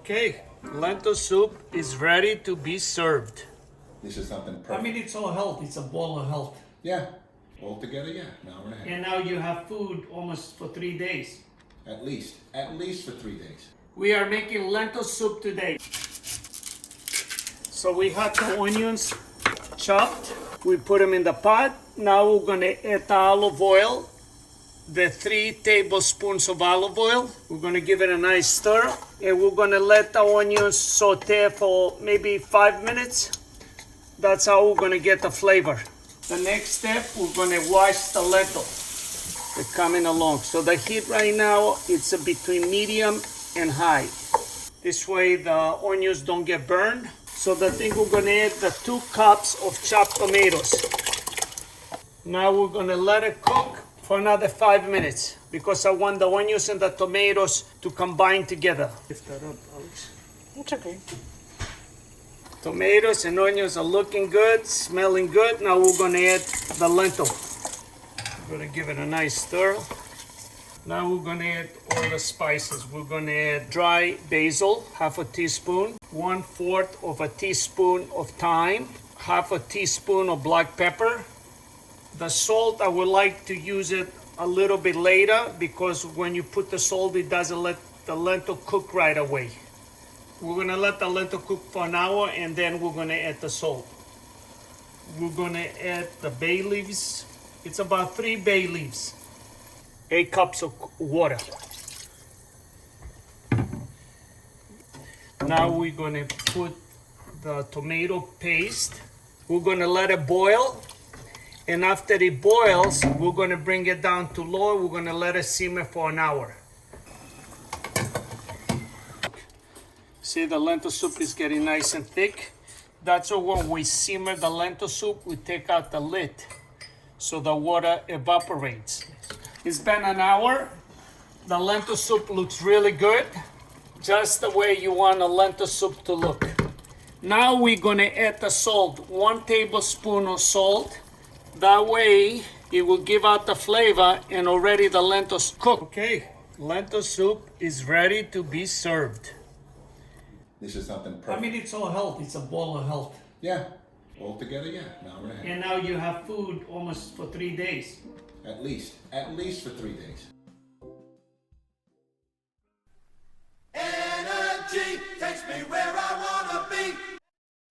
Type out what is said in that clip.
Okay, lentil soup is ready to be served. This is something perfect. I mean, it's all health. It's a bowl of health. Yeah, all together, yeah. Now we're ahead. And now you have food almost for 3 days. At least for 3 days. We are making lentil soup today. So we have the onions chopped. We put them in the pot. Now we're gonna add the olive oil, the 3 tablespoons of olive oil. We're gonna give it a nice stir. And we're gonna let the onions saute for maybe 5 minutes. That's how we're gonna get the flavor. The next step, we're gonna wash the lentil. They're coming along. So the heat right now, it's between medium and high. This way the onions don't get burned. So the thing, we're gonna add the 2 cups of chopped tomatoes. Now we're gonna let it cook for another 5 minutes because I want the onions and the tomatoes to combine together. Lift that up, Alex. It's okay. Tomatoes and onions are looking good, smelling good. Now we're gonna add the lentil. We're gonna give it a nice stir. Now we're gonna add all the spices. We're gonna add dry basil, half a teaspoon, 1/4 of a teaspoon of thyme, half a teaspoon of black pepper. The salt, I would like to use it a little bit later because when you put the salt, it doesn't let the lentil cook right away. We're gonna let the lentil cook for an hour and then we're gonna add the salt. We're gonna add the bay leaves. It's about 3 bay leaves. 8 cups of water. Now we're gonna put the tomato paste. We're gonna let it boil. And after it boils, we're gonna bring it down to low. We're gonna let it simmer for an hour. See, the lentil soup is getting nice and thick. That's why when we simmer the lentil soup, we take out the lid so the water evaporates. It's been an hour. The lentil soup looks really good, just the way you want a lentil soup to look. Now we're gonna add the salt, 1 tablespoon of salt. That way it will give out the flavor and already the lentils cooked. Okay, lentil soup is ready to be served. This is something I perfect. mean, it's all health. It's a bowl of health. Yeah, all together, yeah. Now we're ahead. And now you have food almost for 3 days. At least for 3 days.